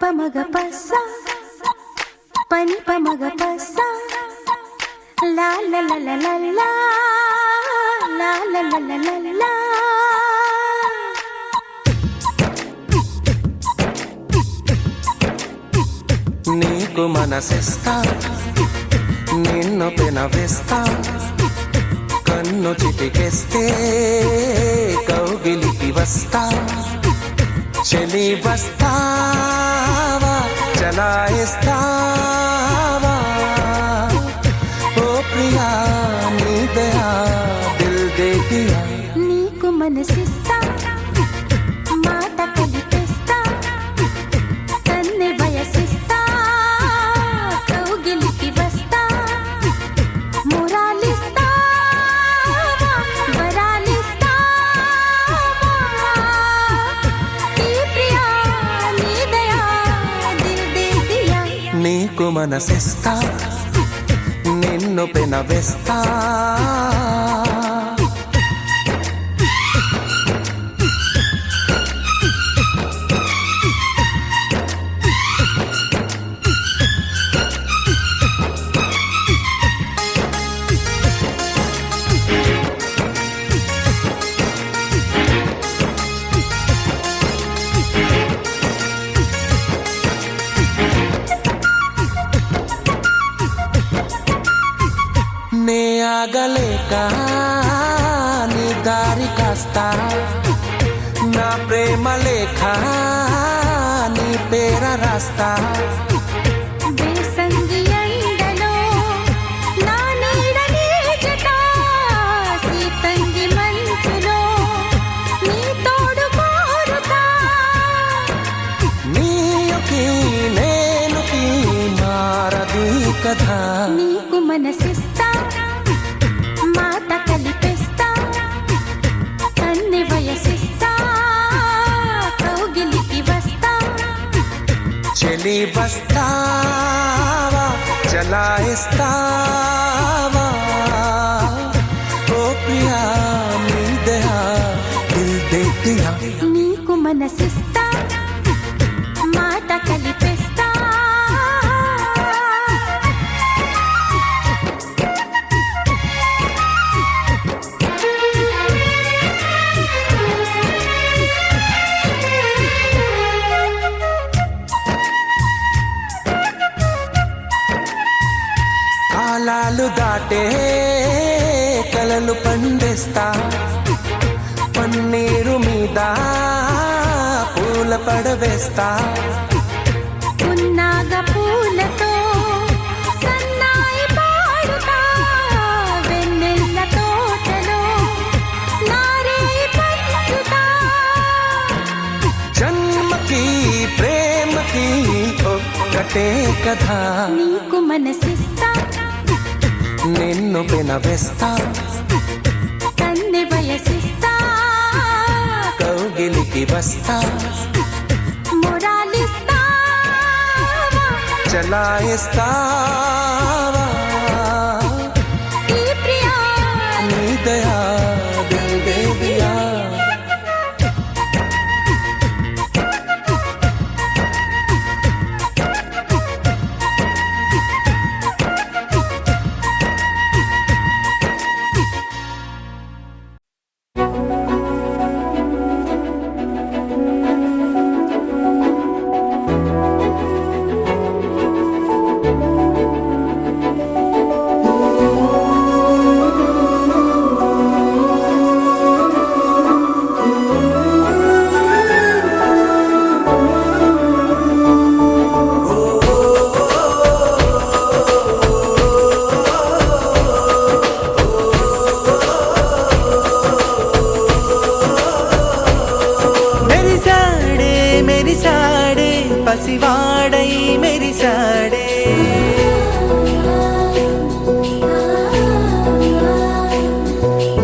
పమగ పస పని పమగ పస లా లా లా లా లా లా లా లా లా లా లా. నీకు మనసిస్తా నిన్ను పెనవేస్తా కన్ను చిటికేస్తే కౌగిలికి వస్తా చలి వస్తావా చలాయిస్తావా ఓ ప్రియా నీ దయా దిల్ దే దియా. నీకు మనసిస్తా మాట కలిపేస్తా కన్నె వయసిస్తా కౌగిలికి వస్తా మురాలిస్తా వరాలిస్తా ఈ ప్రియా నీ దయా దిల్ దే దియా. నీకు మనసిస్తా నిన్ను పెనవేస్తా నే ఆగలేక నీ దారి కాస్తా నా ప్రేమ లేఖ నీ పేర రాస్తా వేసంగి ఎండలో నా నీడ నీజట సీతంగి మంచులో నీ తోడు కోరుతా. నీకి నేనుకి మారదు కథ. నీకు మనసిస్తా మాట కలిపేస్తా కన్నె వయసిస్తా కౌగిలికి వస్తా చలి వస్తావా చలాయిస్తావా ఓ ప్రియా నీ దయా దిల్ దే దియా. నీకు మనసిస్తా మాట కలిపేస్తా కాలాలు దాటే కలలు పండిస్తా పన్నీరు మీద పూల పడవేస్తా పున్నాగ పూలతో సన్నాయి పాడుతా వెన్నెల్ల తోటలో నారేయి పంచుతా. జన్మకి ప్రేమకి ఒక్కటే కథ. నీకు మనసిస్తా నిన్ను పెనవేస్తా కన్నె వయసిస్తా కౌగిలికి వస్తా మురాలిస్తా చలాయిస్తావా ఈ ప్రియా నీ దయా దిల్ దే దియా. పసివాడై మెరిసాడే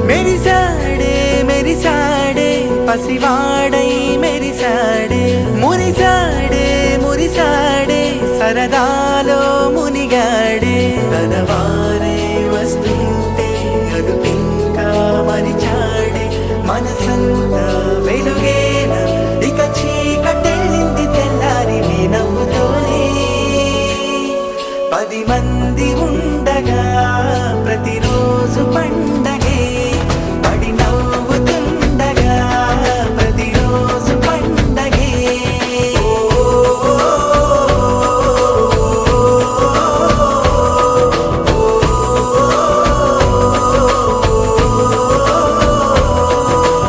మెరిసాడే మెరిసాడే పసివాడై మెరిసాడే మురిసాడే మురిసాడే సరదాలో మునిగాడే తనవారే వస్తుంటే అడుపింకా మరిచాడే మనసంతా వెలుగేన ఇక చీకటెళ్ళింది తెల్లారి వినవా 10 మంది ఉండగా ప్రతిరోజు పండగే పడి నవ్వుతుండగా ప్రతిరోజు పండగే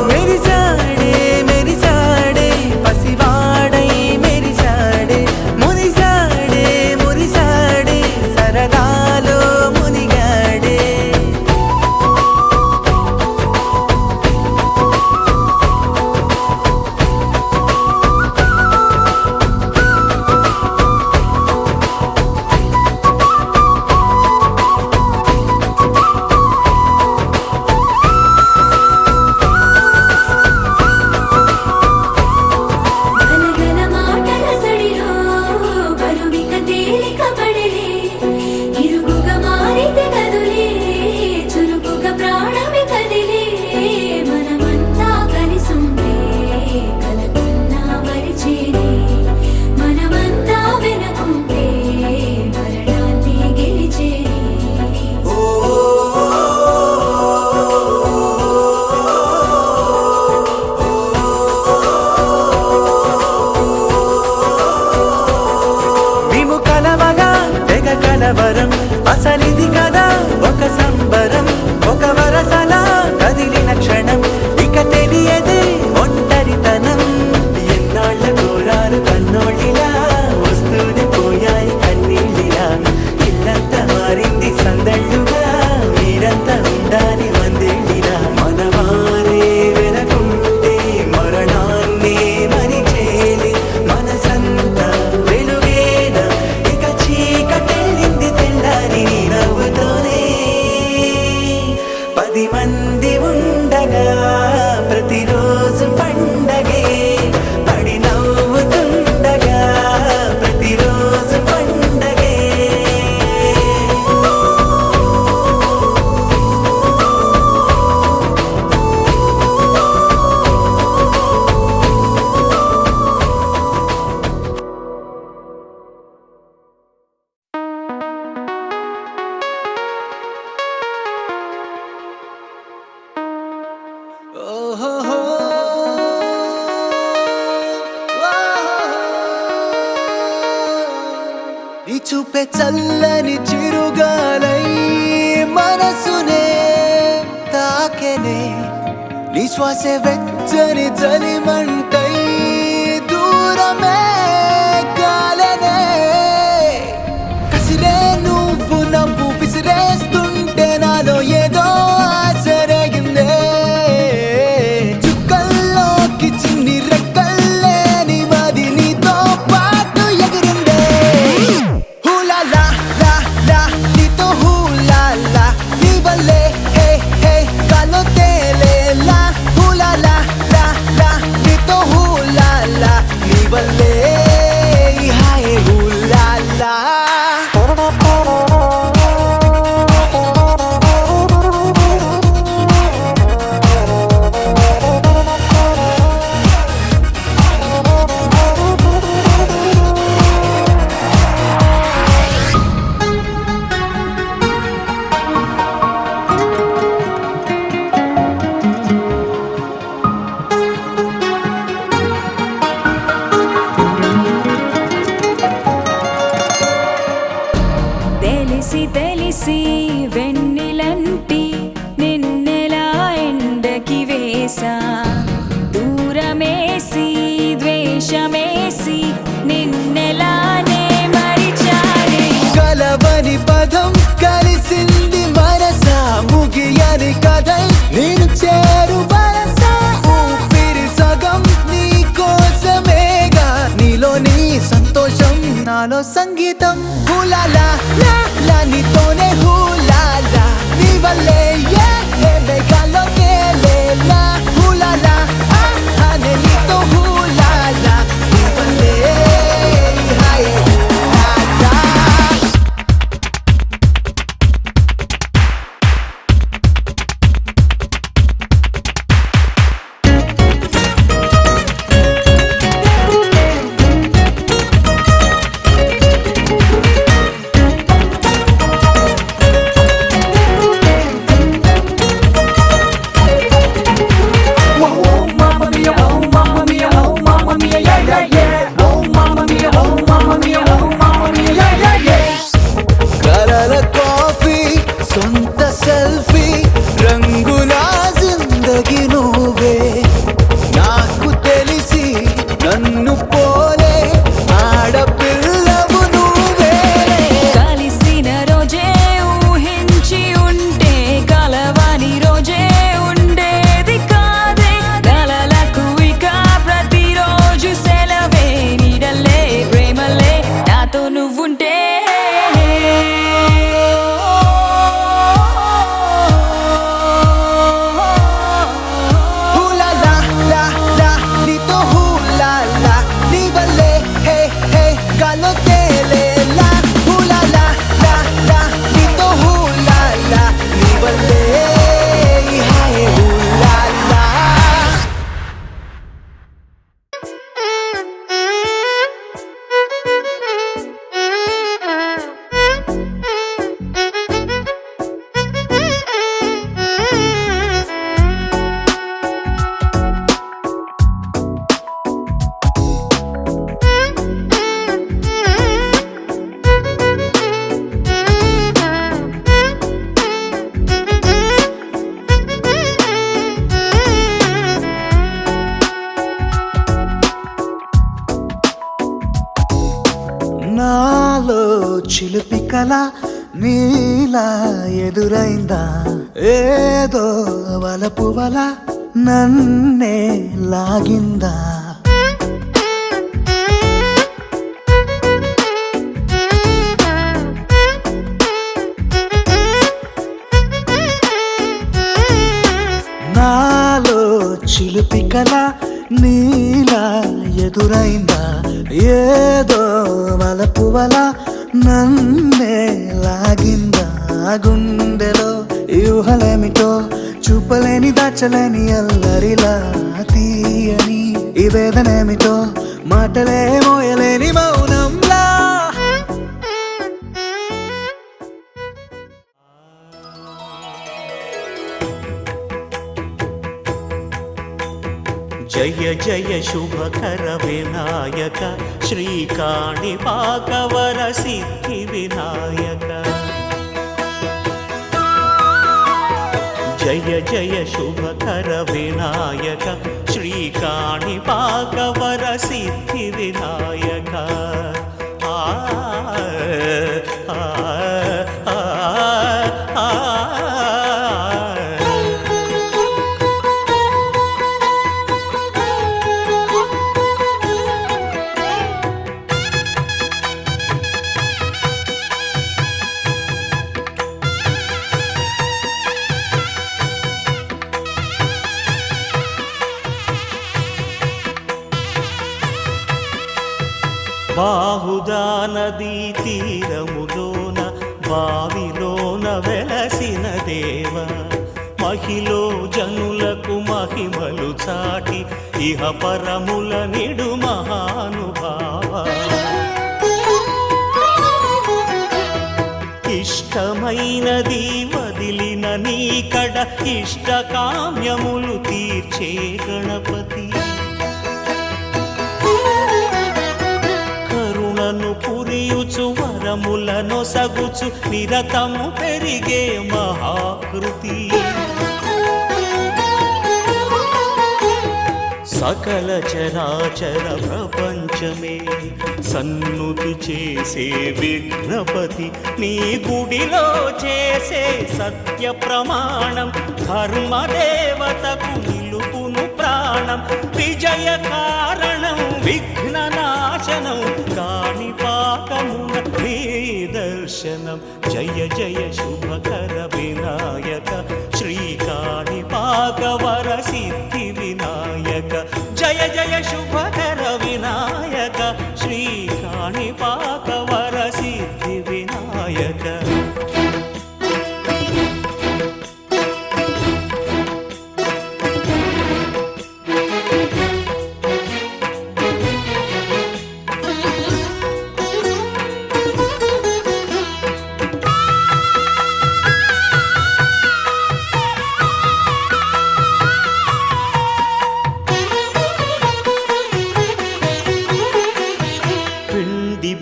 మెరిసాడే మెరిసాడే పసివాడై మెరిసాడే మురిసాడే మురిసాడే సరదాలో మునిగాడే గలగల మాటల సడిలో బరువిక తేలిక పడలే ఇరుగుగా మారితే కదులే చురుకుగా ప్రాణమి కదిలే మనమంతా కలిసుంటే కలకున్నా మరిచేనే మనమంతా వెనకుంటే మరణాన్ని గెలిచేనే మేము కలవగా తెగ కలవరం అసలిది కదా ఒక సంబరం ఒక వరసలా కదిలిన క్షణం ఇక తెలియదే ఒంటరితనం ఎన్నాళ్ళ కోరాలు కన్నోళ్ళిలా వస్తూనే పోయాయి కన్నీళ్ళిలా ఇల్లంతా మారింది సందళ్ళుగా మీరంతా ఉండాలి వందేళ్ళిలా మనవారే వెనకుంటే మరణాన్నే మరిచేలి మనసంతా వెలుగేన ఇక చీకటెళ్ళింది తెల్లారి నీ నవ్వుతోనే 10 మంది ఉండగా ప్రతిరోజు పండగే పడి నవ్వుతుండగా ప్రతిరోజు పండగే నీ చూపే చల్లని చిరుగాలై మనసునే తాకెనే నీ శ్వాసే వెచ్చని చలిమంటై దూరమే కాలనే కసిరే నువ్వు నవ్వు విసిరేస్తుంటే నాలో ఏదో ఆశరగిందే చుక్కల్లోకి చిన్ని రెక్కల్లే నీ మది నీతో పాటు ఎగిరిందే హూలా లా లా లా నీతో హూలా లా నీ వల్లే హే హే గాల్లో తేలేలా హూలా లా లా లా నీతో హూలా లా నీ వల్లే హాయ్ హూలా లా తెలిసి తెలిసి వెన్నెలంటి నిన్నెలా ఎండకి వేసా దూరమేసి ద్వేషమేసి నిన్నెలానే మరిచాలి కలవని పదం కలిసింది మనసా ముగియని కథై నేను చేరు వరసా ఊపిరి సగం నీ కోసమేగా నీలో నీ సంతోషం నాలో సంగీతం హూలాలా లా లా నీతోనే హూలాలా నీ వల్లే ఏ మేఘాల్లో తేలేలా హూలాలా అనే నీతో హూలాలా నీ వల్లే హాయ్ హూలాలా గాల్లో తేలేలా హూలాలా లా లా నీతో హూలాలా నీ వల్లే ఈ హాయే హూలాలా నాలో చిలిపి కళ నీలా ఎదురైందా ఏదో వలపు వల నన్నే లాగిందా నాలో చిలిపి కళ నీలా ఎదురైందా ఏదో వలపు వల నన్నే లాగిందా గుండెలో యూహలేమిటో చూపలేని దాచలేని అల్లరిలా తీయని ఈ వేదనేమిటో మాటలే మోయలేని మౌనంలా జయ జయ శుభకర వినాయక శ్రీకాణిపాకవర సిద్ధి వినాయక జయ జయ శుభకర వినాయక శ్రీకాణిపాకవర సిద్ధి వినాయక బాహుదా నదీ తీరములోన బావిలోన వెలసిన దేవ మహిలో జనులకు మహిమలు చాటి ఇహ పరముల నిడు మహానుభావ ఇష్టమైనది వదిలిన నీకడ ఇష్టకామ్యములు తీర్చే గణపతి పురియుచు వరములను సగుచు నిరతము పెరిగే మహాకృతి సకల చరాచర ప్రపంచమే సన్నుతి చేసే విఘ్నపతి నీ గుడిలో చేసే సత్య ప్రమాణం ధర్మదేవతకు నిలుపును ప్రాణం విజయ కారణం విఘ్న నాశనం కాణిపాకమున నీ దర్శనం జయ జయ శుభకర వినాయక శ్రీకాణిపాకవర సిద్ధి వినాయక జయ జయ శుభకర వినాయక శ్రీకాణిపాకవర సిద్ధి వినాయక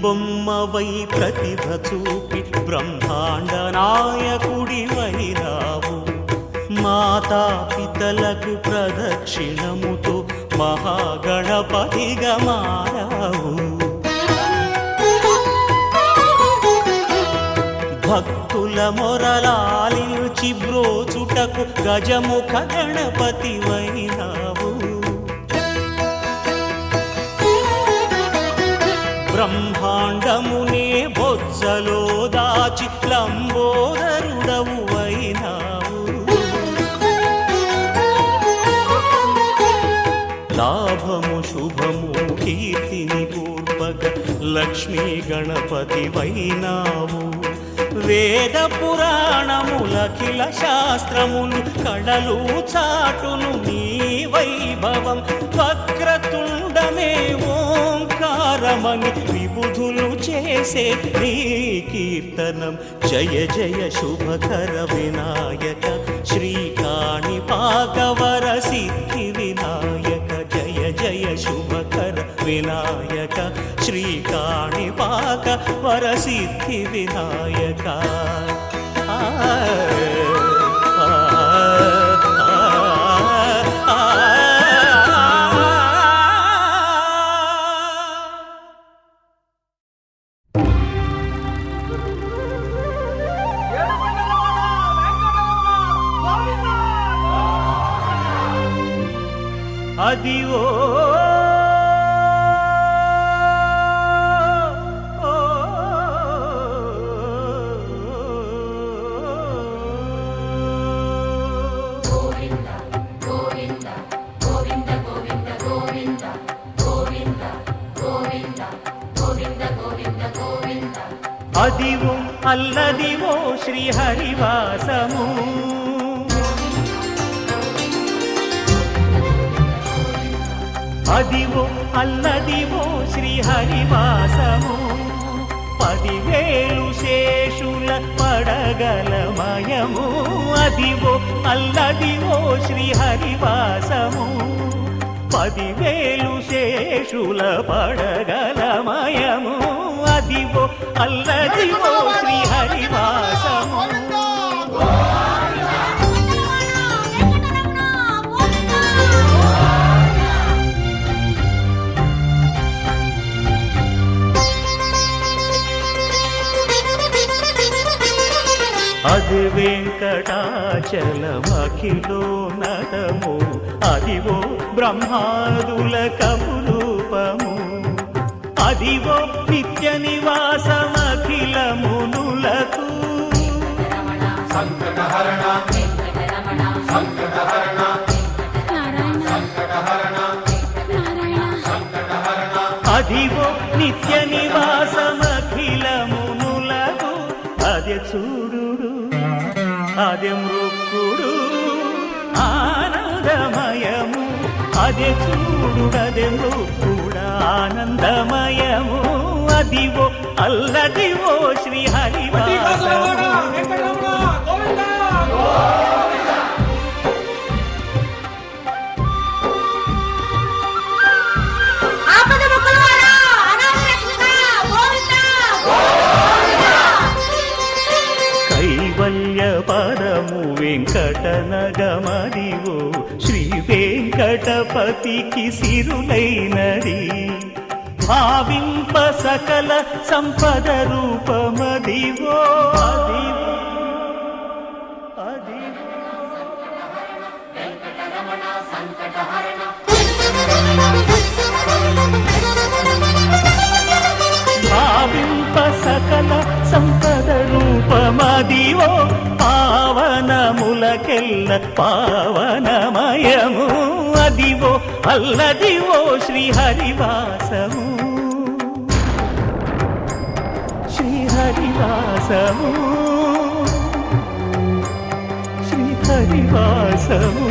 బొమ్మవై ప్రతిభ చూపి బ్రహ్మాండ నాయకుడి వైరావు మాతా పితలకు ప్రదక్షిణముతో మహాగణపతిగా మారావు భక్తుల మొరలాలించి బ్రోచుటకు గజముఖ గణపతి వైనావు బ్రహ్మాండమునే బొజ్జలో దాచి లంబోదరుడవు అయినావు లాభము శుభము కీర్తిని పూర్వక లక్ష్మీ గణపతి వైనావు. వేద పురాణములఖిల శాస్త్రములు కళలు చాటును నీ వైభవం. వక్రతుండమే ఓంకారమని విబుధులు చేసే నీ కీర్తనం. జయ జయ శుభకర వినాయక శ్రీకాణిపాకవర సిద్ధి వినాయక. జయ జయ శుభకర వినాయక శ్రీకాణిపాకవర సిద్ధి వినాయక. అదివో అదివో అల్లదివో శ్రీహరివాసము. అదివో అల్లదివో శ్రీహరివాసము. 10,000 శేషుల పడగలమయము. అదివో అల్లదివో శ్రీహరివాసము. 10,000 శేషుల పడగలమయము. అదివో అల్లదివో శ్రీహరివాసము. అది వెంకటాచలమఖిలో నటము. అదివో బ్రహ్మాదుల కపురూపము. అదివో నిత్య నివాసమఖిల మునులకు. సంకటహరణ సంకటహరణ అదివో నిత్య నివాసమఖిల మునులకు. అదే చూడు అదే మృక్కుడు ఆనందమయము. అదే చూడు అదే మృక్కుడు ఆనందమయము. అదివో అల్లదివో శ్రీహరివాసము. కైవల్య పదము వెంకటనగమదివో శ్రీ వెంకటపతికి సిరులైనది. భావింప సకల సంపద రూపమదివో. అదివో భావింప సకల సంపద రూపమదివో. పావనములకెల్ల పావనమయము. అదివో అల్లదివో శ్రీహరివాసము. శ్రీహరివాసము శ్రీహరివాసము.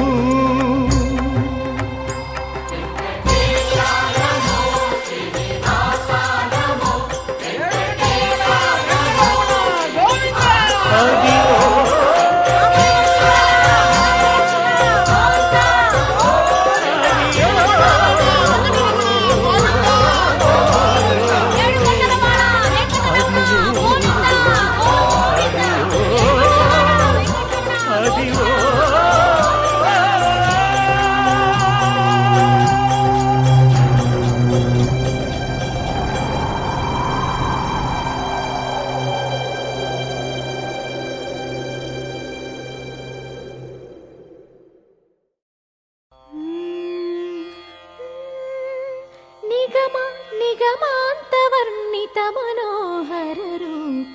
నిగమాంతవర్ణిత మనోహర రూప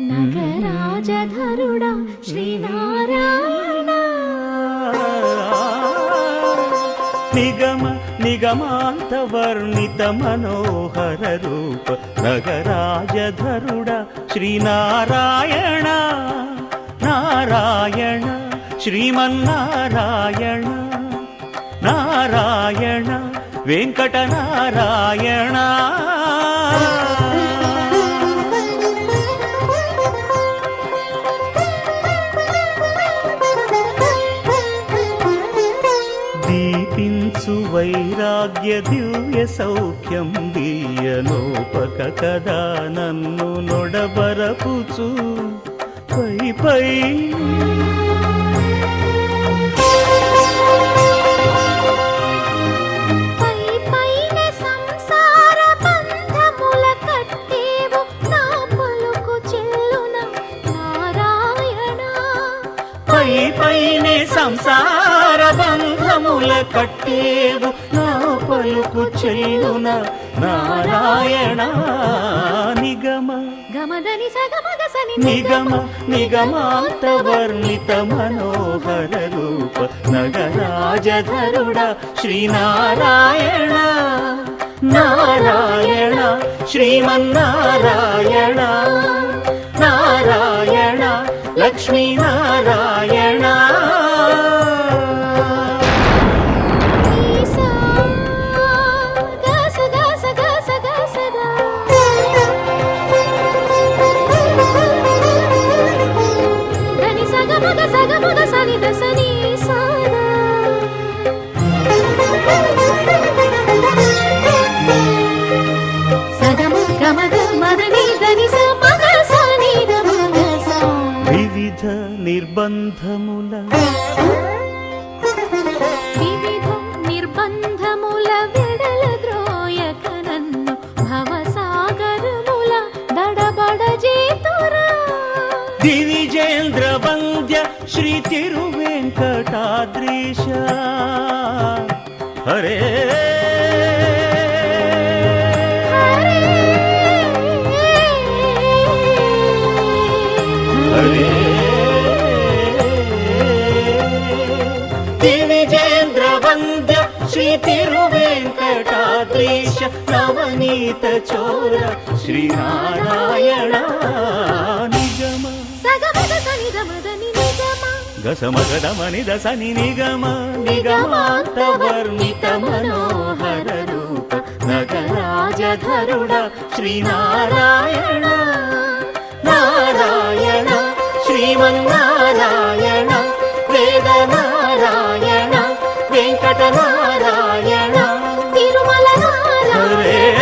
నగరాజధరుడా శ్రీనారాయణ. నిగమ నిగమాంతవర్ణిత మనోహర రూప నగరాజధరుడ శ్రీనారాయణ నారాయణ శ్రీమన్నారాయణ నారాయణ వెంకటనారాయణ దీపించు వైరాగ్య దివ్య సౌఖ్యం దీయనోపక కదా నన్ను నొడబరపుచు పై పై పైనే సంసార బంధముల కట్టేవు నా పలుకు చెల్లున నారాయణ నిగమ నిగమ నిగమాంతవర్ణిత మనోహర రూప నగరాజధరుడ శ్రీనారాయణ నారాయణ శ్రీమన్నారాయణ నారాయణ లక్ష్మీనారాయణ వివిధ నిర్బంధముల వెడల ద్రోయక నన్ను భవసాగరముల దడబడ చేతురా దివిజేంద్ర వంద్య శ్రీ తిరువెంకటాద్రీశ హరే దివిజేంద్ర వంద్య శ్రీ తిరువెంకటాద్రీశ నవనీత చోర శ్రీనారాయణ నిగమ గసమగదమని దసని నిగమ నిగమాంతవర్ణిత మనోహర రూప నగరాజధరుడ శ్రీనారాయణ నారాయణ శ్రీమన్నారాయణ వేదనారాయణ వెంకటనారాయణ తిరుమల నారాయణ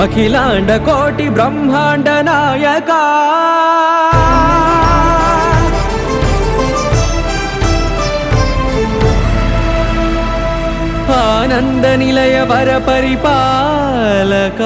అఖిలాండ కోటి బ్రహ్మాండ నాయక ఆనంద నిలయ వర పరిపాలక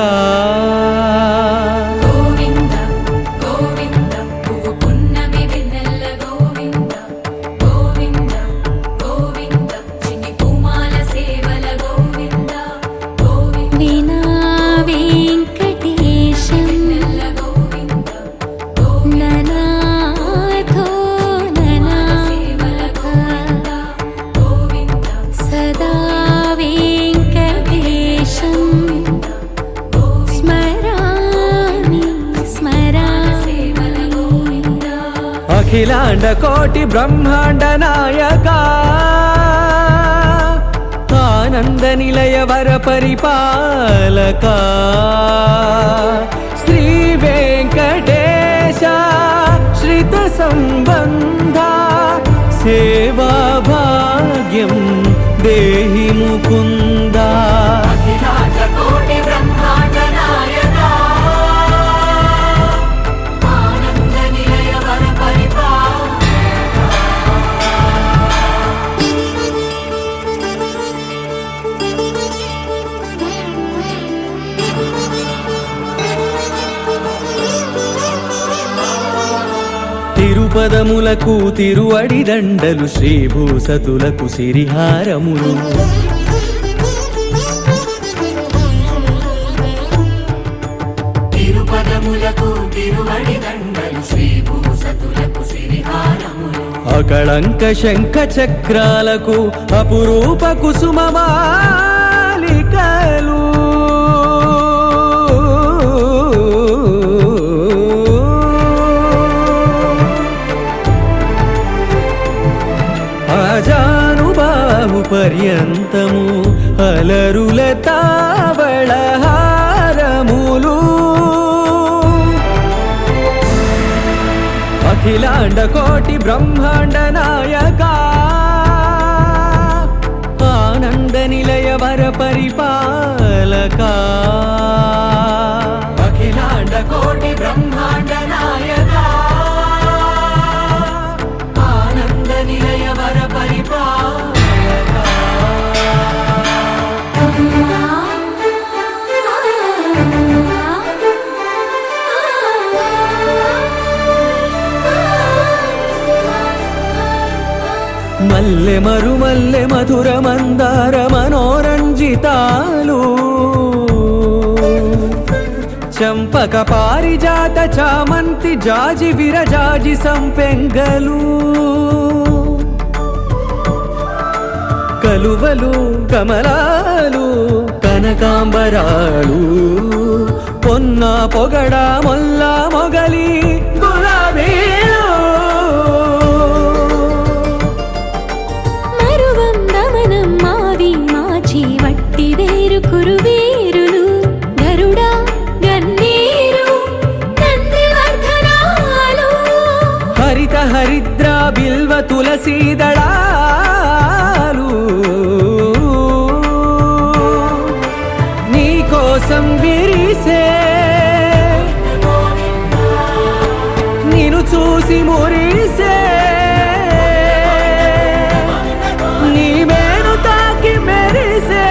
అఖిలాండ కోటి బ్రహ్మాండ నాయక ఆనంద నిలయ వర పరిపాలక శ్రీ వెంకటేశ శ్రిత సంబంధ సేవా భాగ్యం దేహి ముకుంద అఖిలాండ కోటి బ్రహ్మాండ నాయక ఆనంద నిలయ వర పరిపాలక తిరుపదములకు తిరువడి దండలు శ్రీభూసతులకు సిరిహారములు తిరుపదములకు తిరువడి దండలు శ్రీభూసతులకు సిరిహారములు అకళంక శంఖ చక్రాలకు అపురూప కుసుమమాలికలు ఆజానుబాహు పర్యంతము అలరుల తావళహారములు అఖిలాండ కోటి బ్రహ్మాండ నాయక ఆనంద నిలయ వర పరిపాలక అఖిలాండ కోటి బ్రహ్మాండ నాయక ఆనంద నిలయ వర పరిపాలక మల్లె మరుమల్లె మధుర మందార మనోరంజితాలు చంపక పారిజాత చామంతి జాజి విరజాజి సంపెంగలు కలువలు కమలాలు కనకాంబరాలు పొన్న పొగడ మొల్ల మొగలి గులాబీలు వట్టి వేరు కురువేరులు గరుడా గన్నేరు నందివర్ధనాలు హరిత హరిద్ర బిల్వ తులసీదళాలు నీ కోసం విరిసే నిన్ను చూసి మురిసే నీ మేను తాకి మెరిసే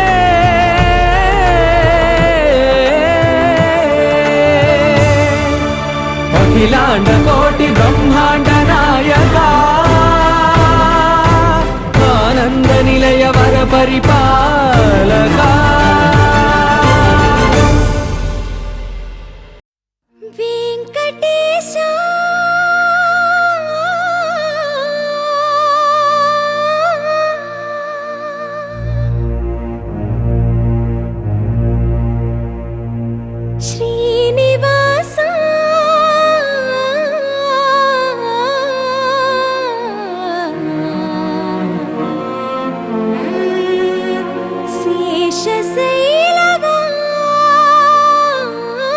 అఖిలాండ కోటి బ్రహ్మాండ నాయక ఆనంద నిలయ వర పరిపాలక వెంకటేశ శ్రీనివాస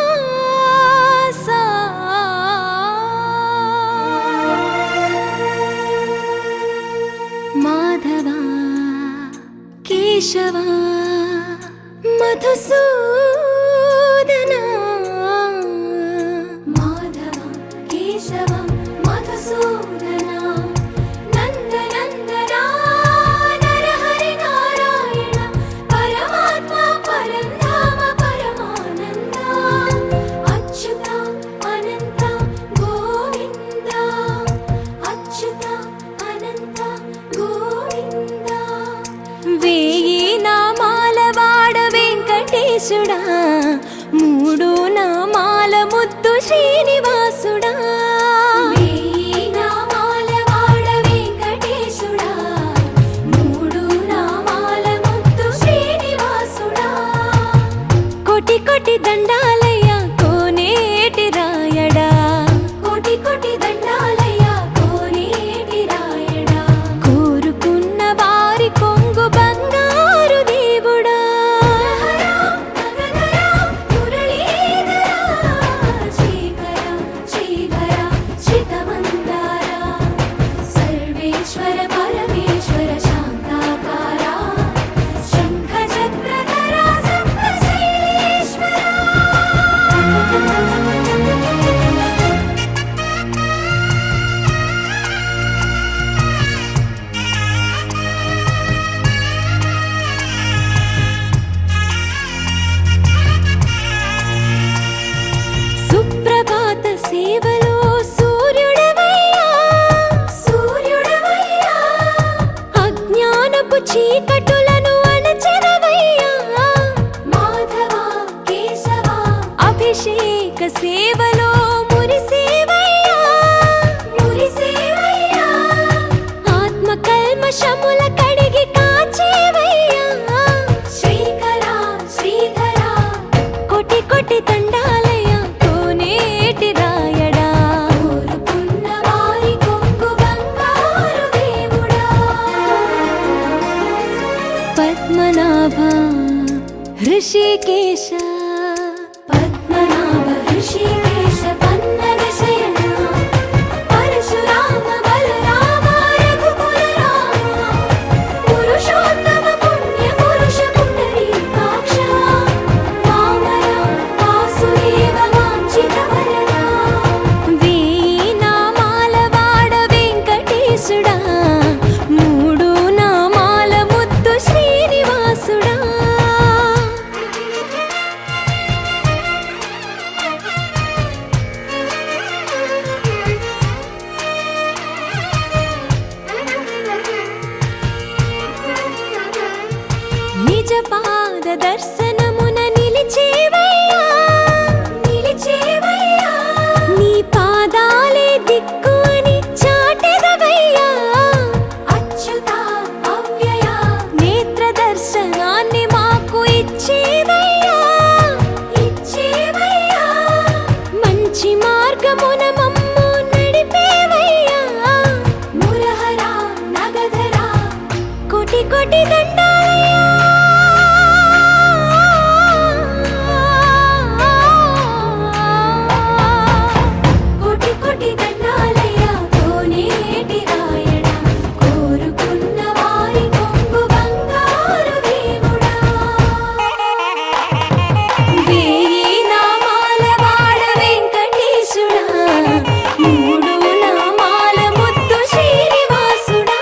శేషశైలవాస మాధవ కేశవ మధుసూదన మాధవ కేశవ మధుసూదన నందనందన నరహరి నారాయణ పరమాత్మ పరంధామ పరమానంద అచ్యుత అనంత గోవింద అచ్యుత అనంత గోవింద వేయి నామాల వాడ వెంకటేశుడా మూడు నామాల ముద్దు శ్రీనివాసుడా వేయి నామాల వాడ వెంకటేశుడా మూడు నామాల ముద్దు శ్రీనివాసుడా కోటి కోటి దండాలయ్య కోనేటి రాయడా కోటి కోటి దండాలయ్య కోనేటి రాయడా కోరుకున్న వారి కొంగు బంగారు దేవుడా శ్రీకర శ్రీకర చీకటులను అణచెదవయ్యా మాధవ కేశవ అభిషేక సేవలో మురిసేవయ్యా మురిసేవయ్యా ఆత్మ కల్మషముల కడిగి కాచేవయ్యా శ్రీకర శ్రీధర కోటి కోటి దండాలయ్యా కోనేటి రాయడా కోరుకున్న వారి కొంగు బంగారు దేవుడా పద్మనాభ హృషికేశ పద్మనాభ హృషికేశ పన్నగ శయన పరశురామ బలరామ రఘుకుల రామ పురుషోత్తమ పుణ్య పురుష పుండరీకాక్ష వామన వాసుదేవ వాంఛిత వరదా వేయి నామాల వాడ వెంకటేశుడా మూడు నామాల ముద్దు శ్రీనివాసుడా నిజ పాద దర్శనమున నిలిచేవయ్యా నిలిచేవయ్యా నీ పాదాలే దిక్కు అని చాటెదవయ్యా అచ్యుత అవ్యయ నేత్ర దర్శనాన్ని మాకు ఇచ్చేవయ్యా ఇచ్చేవయ్యా మంచి మార్గమున మమ్ము నడిపేవయ్యా మురహర నగధర కోటి కోటి దండాలయ్యా కోటి కోటి దండాలయ్యా కోనేటి రాయడా కోరుకున్న వారి కొంగు బంగారు దేవుడా వేయి నామాల వాడ వెంకటేశుడా మూడు నామాల ముద్దు శ్రీనివాసుడా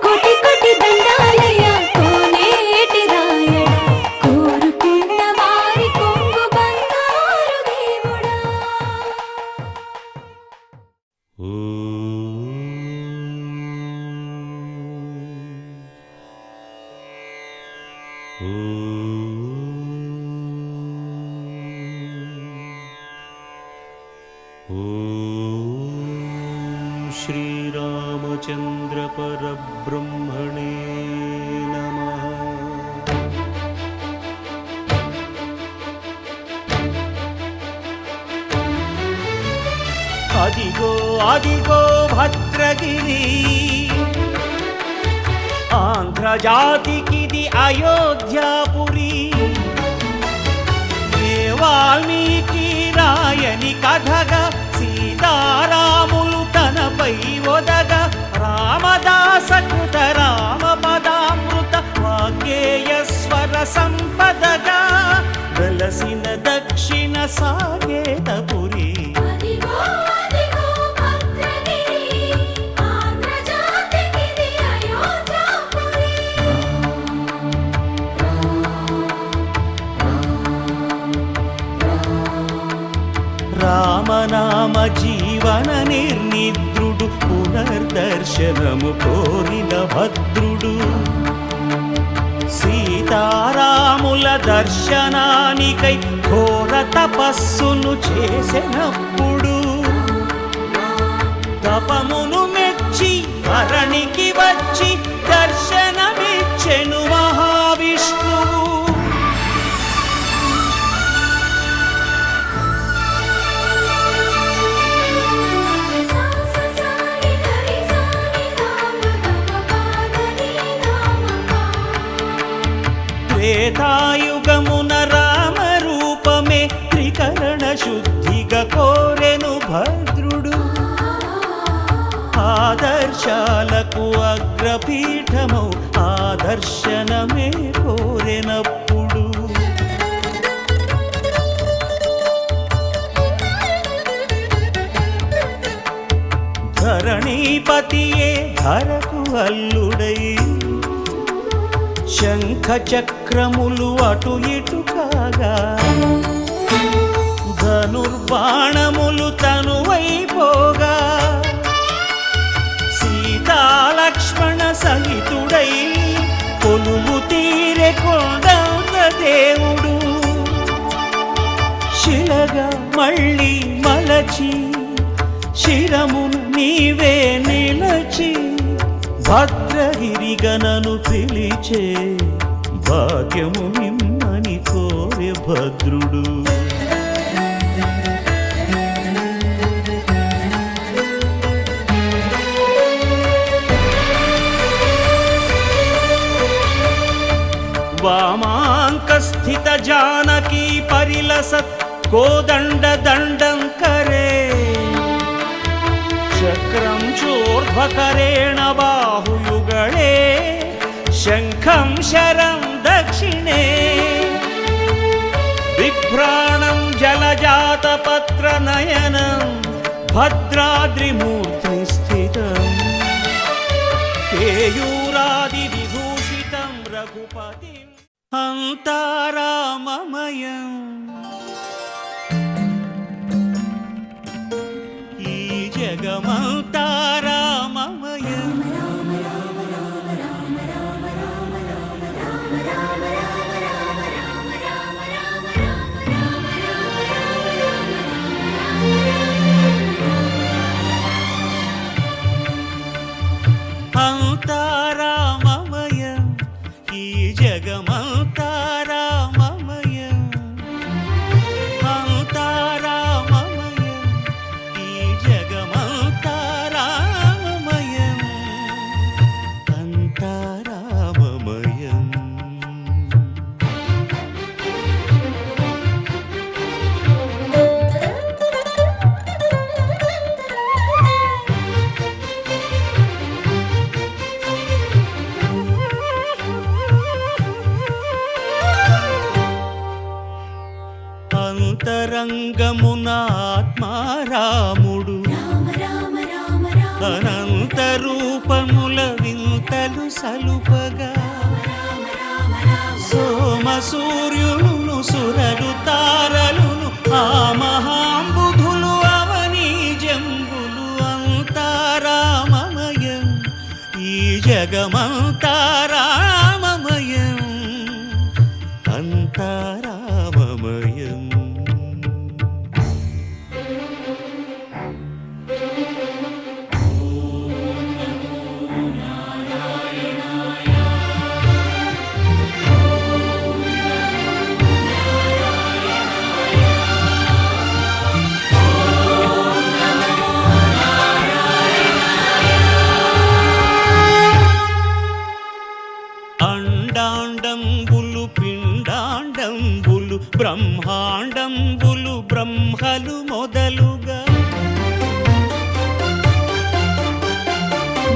కోటి కోటి దండాలయ్యా కోనేటి రాయడా కోరుకున్న వారి కొంగు బంగారు దేవుడా శ్రీరామచంద్ర పరబ్రహ్మణే నమః. అదిగో అదిగో భద్రగిరి ఆంధ్రజాతికిది అయోధ్యాపురి ఏ వాల్మీకి రాయని కథగా సీతారాములు తనపై ఒదగా రామదాస కృత రామ పదామృత వాగ్గేయ స్వర సంపదగా వెలసిన దక్షిణ సాగేతపురి అదిగో అదిగో భద్రగిరి ఆంధ్రజాతికిది అయోధ్యాపురి రామనామ జీవన నిర్నిద్రుడు పునర్దర్శనము కోరిన భద్రుడు సీతారాముల దర్శనానికై ఘోర తపస్సును చేసినప్పుడు తపమును మెచ్చి ధరణికి వచ్చి దర్శనమిచ్చెను మహావిష్ణువు త్రేతాయుగమున రామ రూపమే త్రికరణ శుద్ధిగా కోరెను భద్రుడు ఆదర్శాలకు అగ్రపీఠమౌ ఆదర్శనమే కోరెనప్పుడు ధరణీపతియే ధరకు అల్లుడై శంఖ చక్రములు అటు ఇటు కాగా ధనుర్బాణములు తనువైపోగా సీతాలక్ష్మణ సహితుడై మలచగా మళ్ళీ మలచి శిరమును నీవే నిలచి భద్రగిరిగనను పిలిచే భాగ్యము నిమ్మని కోరె భద్రుడు. వామాంకస్థిత జానకీ పరిలసత్ కోదండ దండం కరే చక్రం చోర్ధ్వకరేణ బాహుయుగళే శంఖం శరం దక్షిణే బిభ్రాణం జలజాతపత్ర నయనం భద్రాద్రిమూర్తి స్థితం కేయూరాది విభూషితం రఘుపతి అంతారామమయం ఈ జగమంతారామమయం అంతారామమయం ఈ జగమంతారామమయం అంతారామమయం ఈ జగమంతారామమయం అంతారామమయం. అంతరంగమున ఆత్మారాముడు అనంత రూపముల వింతలు సలుపగా సోమ సూర్యులను సురలు తారలును ఆ మహాంబుధులు అవనీ జంబులు అంతారామమయం ఈ జగమంతారామమయం అంతారామమయం. అండాండంబులు పిండాండంబులు బ్రహ్మాండంబులు బ్రహ్మలు మొదలుగా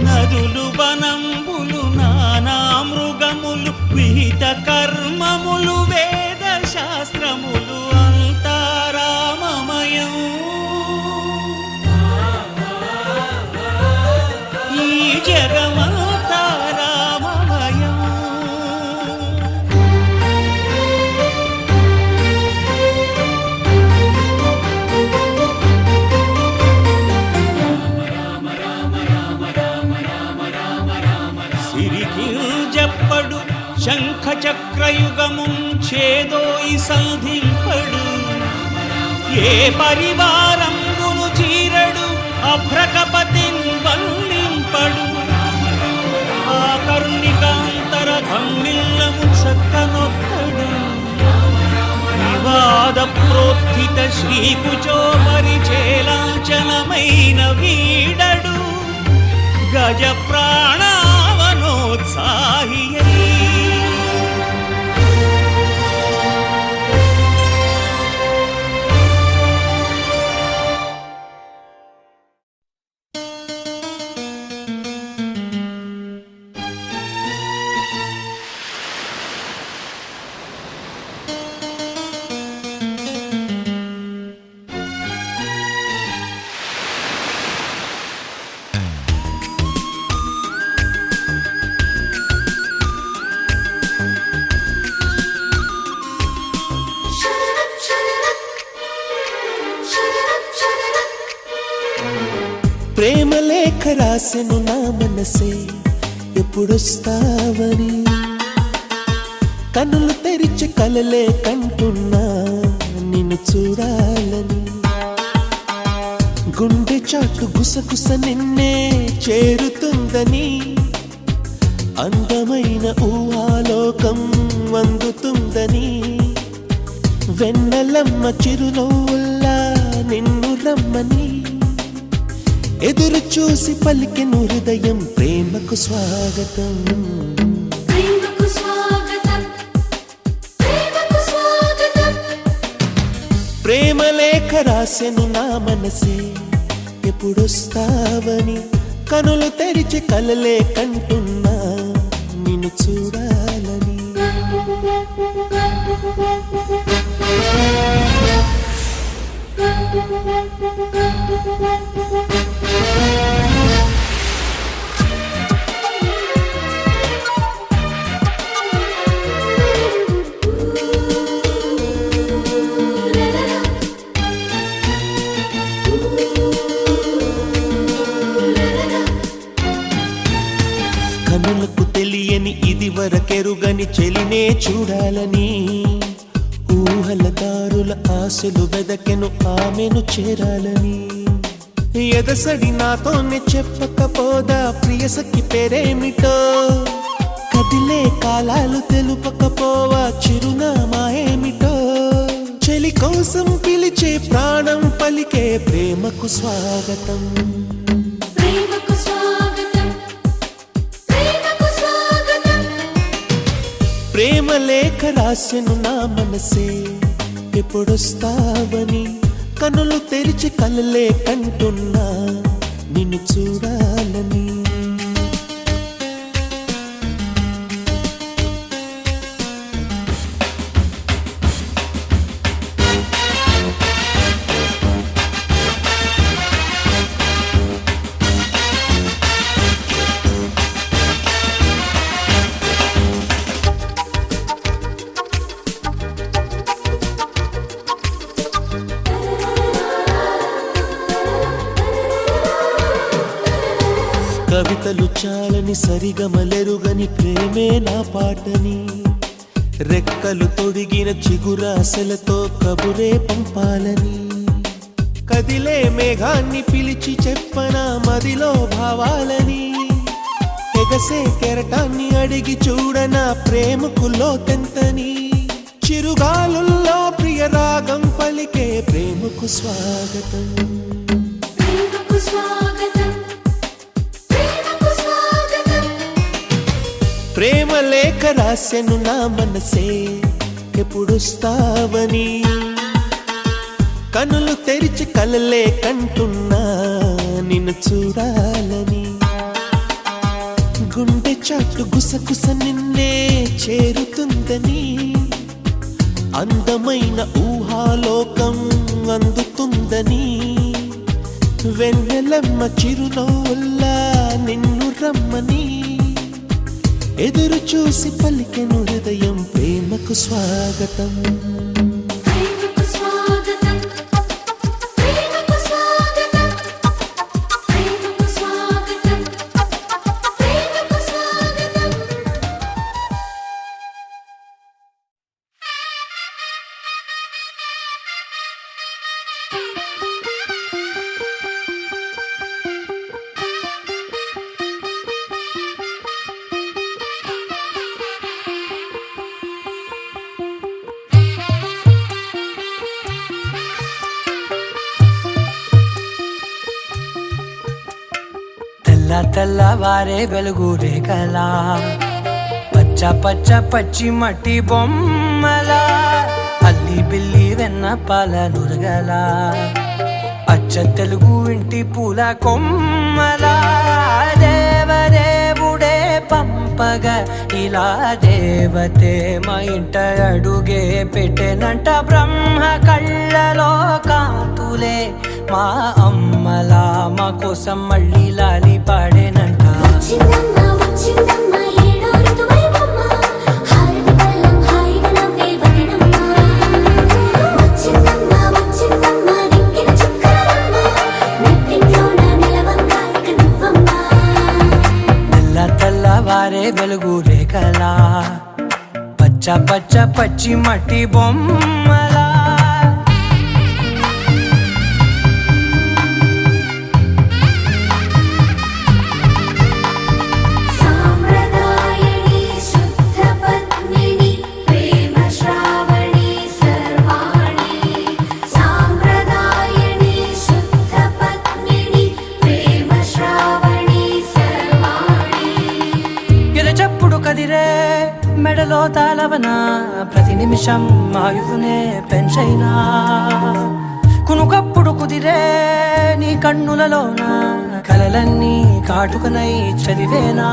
నదులు వనంబులు నానా మృగములు విహిత కర్మములు వేద శాస్త్రములు అంతారామమయం ఈ జగమంతారామమయం. సిరికింజప్పడు శంఖ చక్రయుగముం చేదోయి సంధింపడు ఏ పరివారంబును చీరడు అభ్రకపతిన్ వల్లింపడు ఆ కర్ణికాంతర ధమ్మిల్లము చక్కనొక్కడు వివాద ప్రోత్థిత శ్రీకుచో పరిచేలాంచనమైన వీడడు గజ ప్రాణావనోత్సాహియై ప్రేమ లేఖ రాసెను నా మనసే ఎప్పుడొస్తావని కన్నులు తెరిచి కలలే కంటున్నా నిన్ను చూడాలి చాటు గుసగుస నిన్నే చేరుతుందని అందమైన ఊహాలోకం అందుతుందని వెన్నెలమ్మ చిరునవ్వుల్లా నిన్ను రమ్మని ఎదురు చూసి పలికెను హృదయం ప్రేమకు స్వాగతం ప్రేమకు స్వాగతం ప్రేమకు స్వాగతం ప్రేమ లేఖ రాసెను నా మనసే ఎప్పుడొస్తావని కనులు తెరిచి కలలే కంటున్నా నిన్ను చూడాలని కనులకు తెలియని ఇది వరకెరుగని చెలినే చూడాలని ఊహల దారుల ఆశలు వెదకెను ఆమెను చేరాలని ఎదసడి నాతోనే చెప్పకపోదా ప్రియసఖి పేరేమిటో కదిలే కాలాలు తెలుపకపోవా చిరునామా ఏమిటో చెలి కోసం పిలిచే ప్రాణం పలికే ప్రేమకు స్వాగతం ప్రేమకు స్వాగతం ప్రేమకు స్వాగతం ప్రేమ లేఖ రాసెను నా మనసే ఎప్పుడొస్తావని కనులు తెరిచి కలలే కంటున్నా నిన్ను చూడాలని కవితలు చాలని సరిగమలెరుగని ప్రేమే నా పాటని రెక్కలు తొడిగిన చిగురాశలతో కబురే పంపాలని కదిలే మేఘాన్ని పిలిచి చెప్పన మదిలో భావాలని ఎగసే కెరటాన్ని అడిగి చూడన ప్రేమకు లోతెంతని చిరుగాలుల్లో ప్రియ రాగం పలికే ప్రేమకు స్వాగతం ప్రేమకు స్వాగతం ప్రేమకు స్వాగతం ప్రేమ లేఖ రాసెను నా మనసే ఎప్పుడొస్తావని కనులు తెరిచి కలలే కంటున్నా నిన్ను చూడాలని గుండె చాటు గుసగుస నిన్నే చేరుతుందని అందమైన ఊహాలోకం అందుతుందని వెన్నెలమ్మ చిరునవ్వుల్లా నిన్ను రమ్మని ఎదురు చూసి పలికెను హృదయం ప్రేమకు స్వాగతం ప్రేమకు స్వాగతం ప్రేమకు స్వాగతం ప్రేమకు స్వాగతం ప్రేమకు స్వాగతం తెల్లవారే వెలుగు రేఖలా పచ్చ పచ్చ పచ్చి మట్టి బొమ్మలా అల్లి బిల్లి వెన్న పాల నురగలా అచ్చ తెలుగు ఇంటి పూల కొమ్మలా దేవదేవుడే పంపగా ఇలా దేవతే మా ఇంట అడుగే పెట్టెనంట బ్రహ్మ కళ్ళలో కాంతులే మా అమ్మలా మా కోసం మళ్ళీ లాలి పాడేనంట వచ్చిందమ్మ వచ్చిందమ్మ ఏడో ఋతువైవమ్మ హారతి పళ్ళం హాయిగా నవ్వే వదినమ్మ వచ్చిందమ్మ వచ్చిందమ్మ నింగిన చుక్కలమ్మ నెట్టింట్లోన నిలవంగా ఇక నువ్వమ్మ తెల్లవారే వెలుగు రేఖలా పచ్చ పచ్చ పచ్చి మట్టి బొమ్మలా గుండెలో తాళవన ప్రతి నిమిషం ఆయుధునే పెంచైనా కునుకప్పుడు కుదిరే నీ కన్నులలోన కలలన్నీ కాటుకనై చదివేనా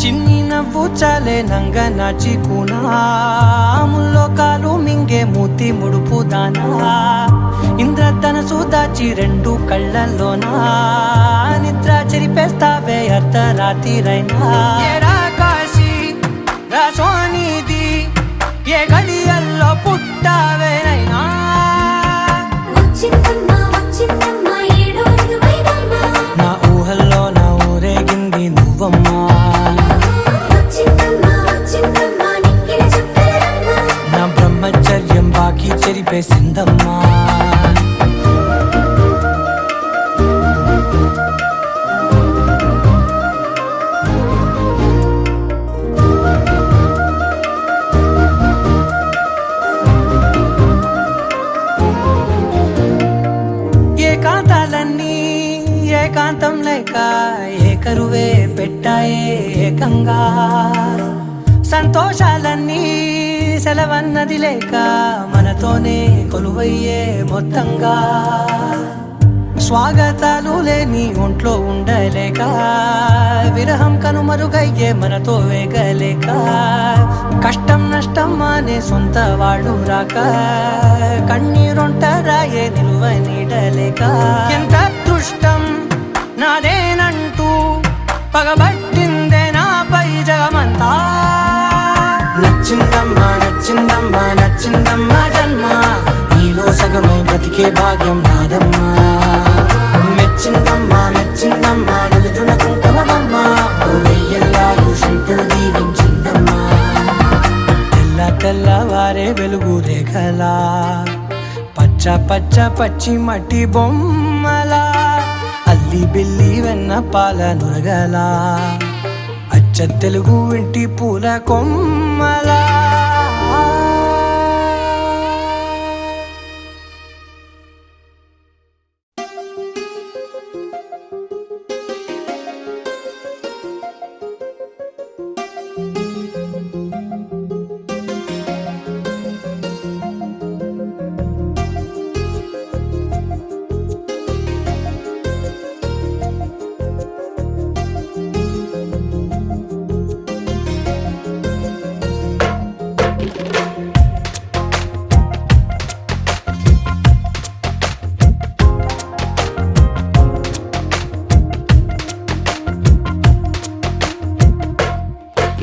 చిన్ని నవ్వు చాలే నంగ నాచి కూనాముల్లో కాలు మింగే మూతి ముడుపు దానా ఇంద్రధనసు దాచి రెండు కళ్ళల్లోనా నిద్ర చెరిపేస్తావే అర్ధరాత్రిరైనా ఏరా కాశీ రా సోనిది ఏ గడియల్లో పుట్టావేనైనా నా ఊహల్లో నా ఊరేగింది నువ్వమ్మా నా బ్రహ్మచర్యం బాకీ చెరిపేసిందమ్మా ఏకాంతాలన్నీ ఏకాంతం లేక ఏకరువే పెట్టాయే ఏకంగా సంతోషాలన్నీ సెలవన్నది లేక మనతోనే కొలువయ్యే మొత్తంగా స్వాగతాలు లేని ఒంట్లో ఉండలేక విరహం కనుమరుగయ్యే మనతో వేగలేక కష్టం నష్టం అనే సొంత వాడు రాక కన్నీరొంటరాయే నిలువ నీడలేక ఎంత అదృష్టం నాదేనంటూ పగబట్టిందే నాపై జగమంతా నచ్చిందమ్మా నచ్చిందమ్మా నచ్చిందమ్మా జన్మ నీలో సగమై బ్రతికే భాగ్యం నాదమ్మా మెచ్చిందమ్మా మెచ్చిందమ్మా నిలుతున్న కుంకుమమ్మా వెయ్యల్లాలు శంకరు దీవించిందమ్మా తెల్ల తెల్లవారే వెలుగు రేఖలా పచ్చ పచ్చ పచ్చి మట్టి బొమ్మలా అల్లి బిల్లి వెన్న పాల నురగలా అచ్చ తెలుగు ఇంటి పూల కొమ్మలా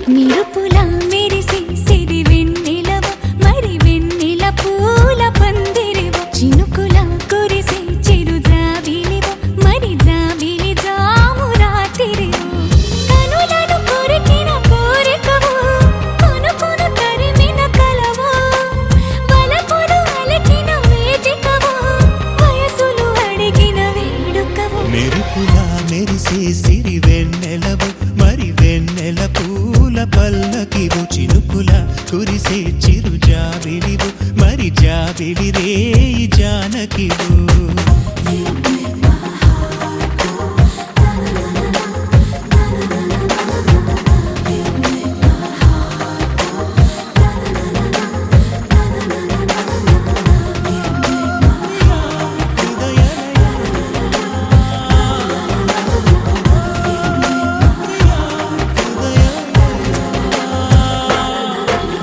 నిరుపులా మెరిసి సిరి వెన్నెలవు మరి వెన్నెల పూల పందిరివు చినుకులా కురిసి చిరు జాబిలివు మరి జాబిలి జాము రాత్రివు కనులను కొరికిన కోరికవు కొనుకొను తరిమిన కలవు వలపులు అలికిన వేదికవు వయసులు అడిగిన వేడుకవు మెరుపులా మెరిసే సిరి వెన్నెలవు మరి వెన్నెల పూల పల్లకివు చినుకుల కురిసే చిరు జాబిలివు మరి జాబిలి రేయి జానకివు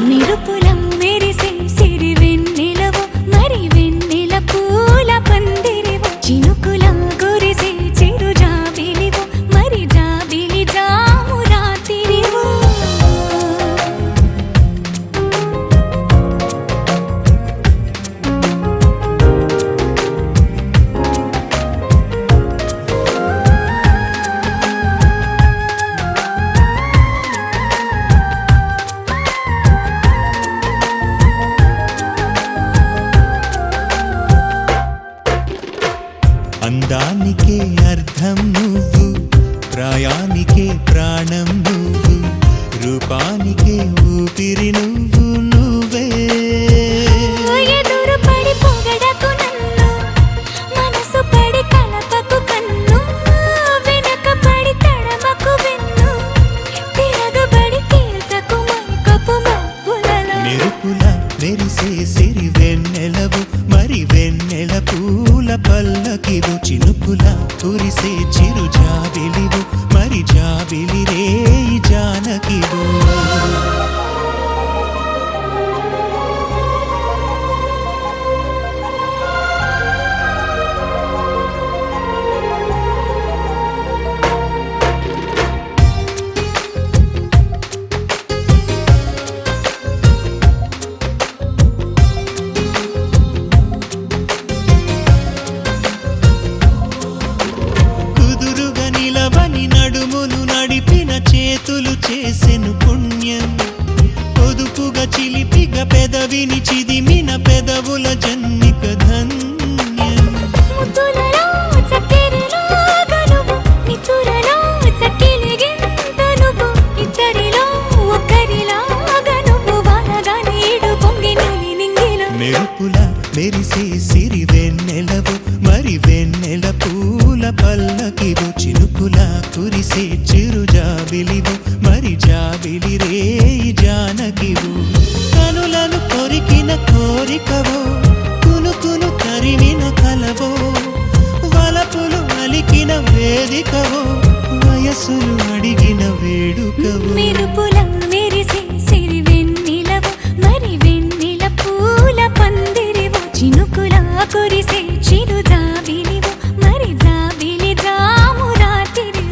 నిరుపులా మెరిసే సిరి వెన్నెలవు మరి వెన్నెల పూల పందిరివు చినుకులా కురిసే చిరు జాబిలివు మరి జాబిలి జాము రాత్రివు అందానికే అర్థం నువ్వు ప్రాయానికే ప్రాణం నువ్వు రూపానికే ఊపిరి నువ్వు నువ్వే ఎదురు పడి పొగడకు నన్ను మనసు పడి కలపకు కన్ను వెనక పడి తడమకు వెన్ను తిరగబడి తేల్చకు మెరిసే సిరి వెన్నెలవు మరి వెన్నెల పూల పల్లకివు చినుకుల కురిసే చిరు జాబిలివు మరి జాబిలి రేయి జానకివు కనులను కొరికిన కోరికవో కునుకును తరిమిన కలవో వలపులు అలికిన వేదికవో వయసులు అడిగిన వేడుకవో మెరుపుల మెరిసే సిరి వెన్నెలవు మరి వెన్నెల పూల పందిరివు చినుకుల కురిసే చిరు జాబిలివు మరి జాబిలి జాము రాత్రివు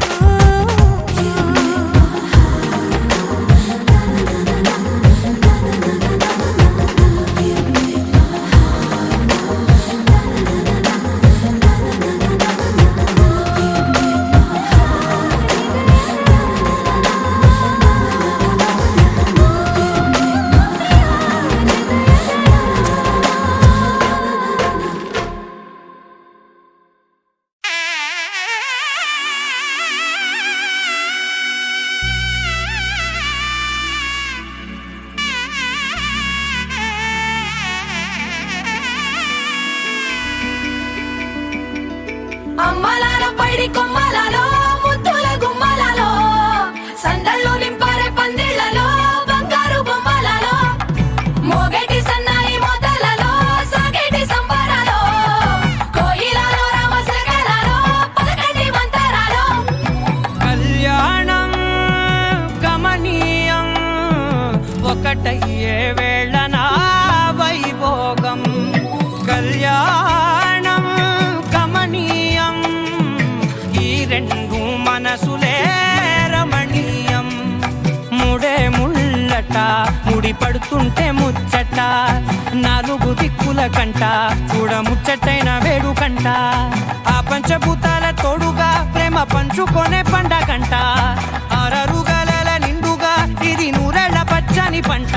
అమ్మలాల పైడి కొమ్మలలో ముద్దుల గుమ్మలలో సందళ్ళు నింపారే పందిళ్లలో బంగారు బొమ్మలలో మోగేటి సన్నాయి మోతలలో సాగేటి సంబరాలో కోయిలలో రామశకలలో పలకటి మంతరాలో కళ్యాణం గమనీయం ఒకటయ్యే వేళ నా వైభోగం కళ్యాణం గమనీయం ఈ రెండు మనసులే రమణీయం ముడే ముళ్ళట ముడి పడుతుంటే ముచ్చట నాలుగు దిక్కుల కంట చూడ ముచ్చటైన వేడుకంట ఆ పంచభూతాల తోడుగా ప్రేమ పంచుకొనే పండగంట అరరుగలల నిండుగా ఇది నూరెళ్ళ పచ్చని పంట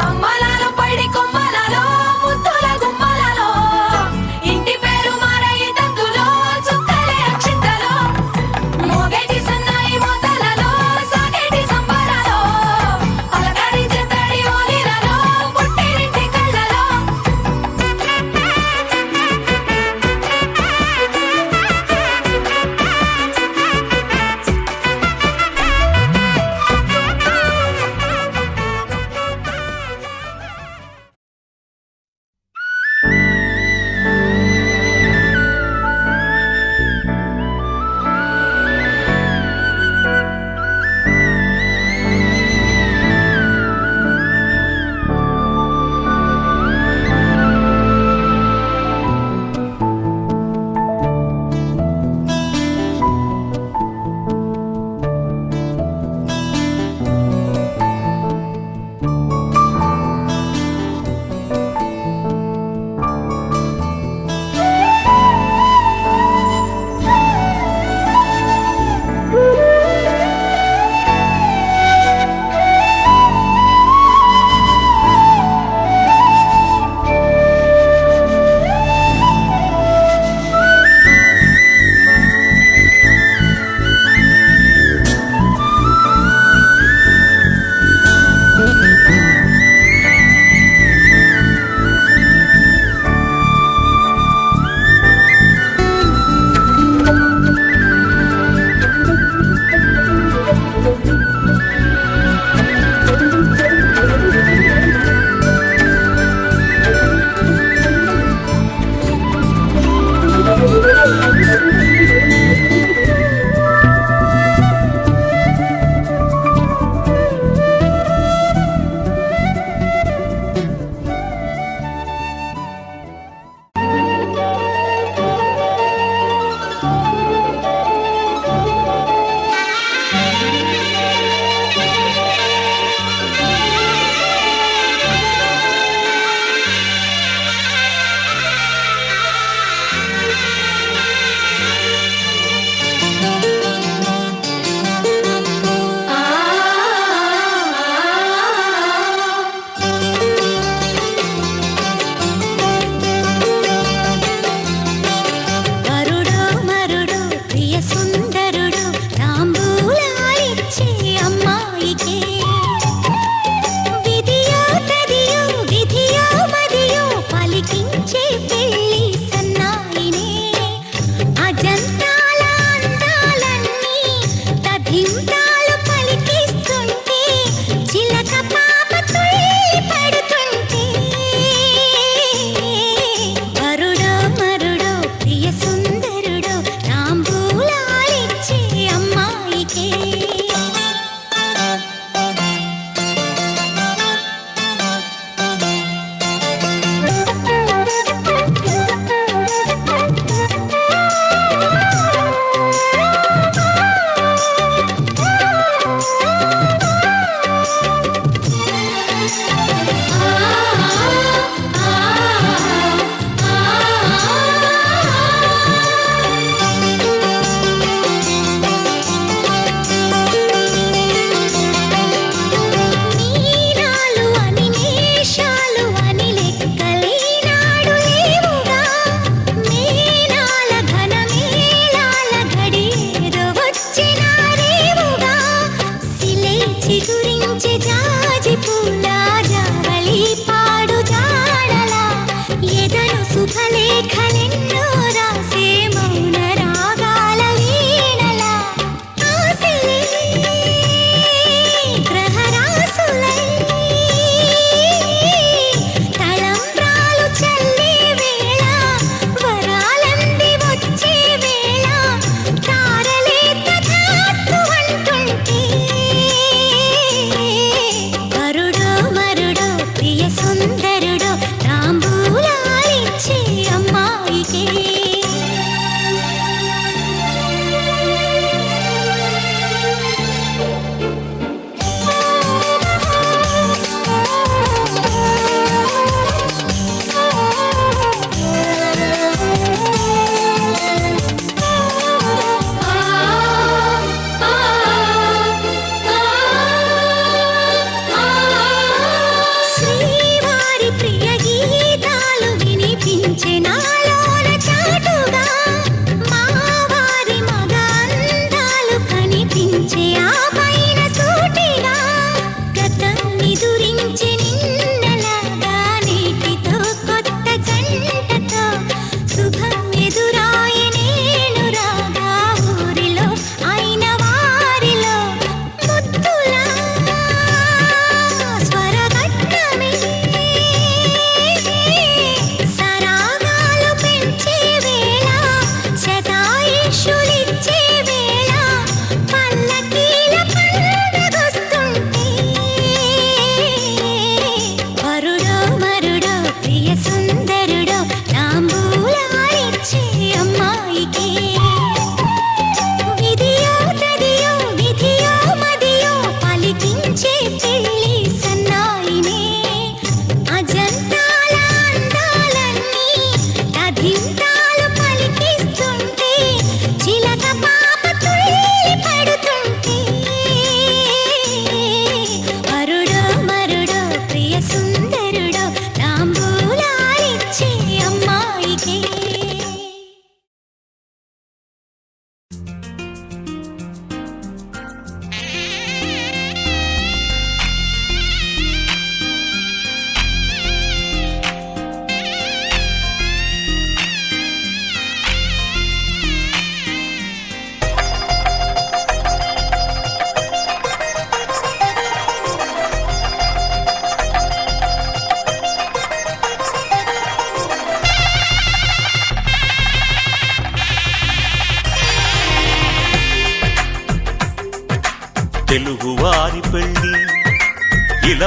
అమ్మలాల పైడి కొమ్మలలో ముద్దుల గుమ్మలలో ఇంటి పేరు మారయి తందులో చుక్కలే అక్షింతలో మోగేటి సన్నాయి మోతలలో సాగేటి సంబరాలో పలకరించే తడి ఓలిలలో పుట్టినింటి కళ్ళలో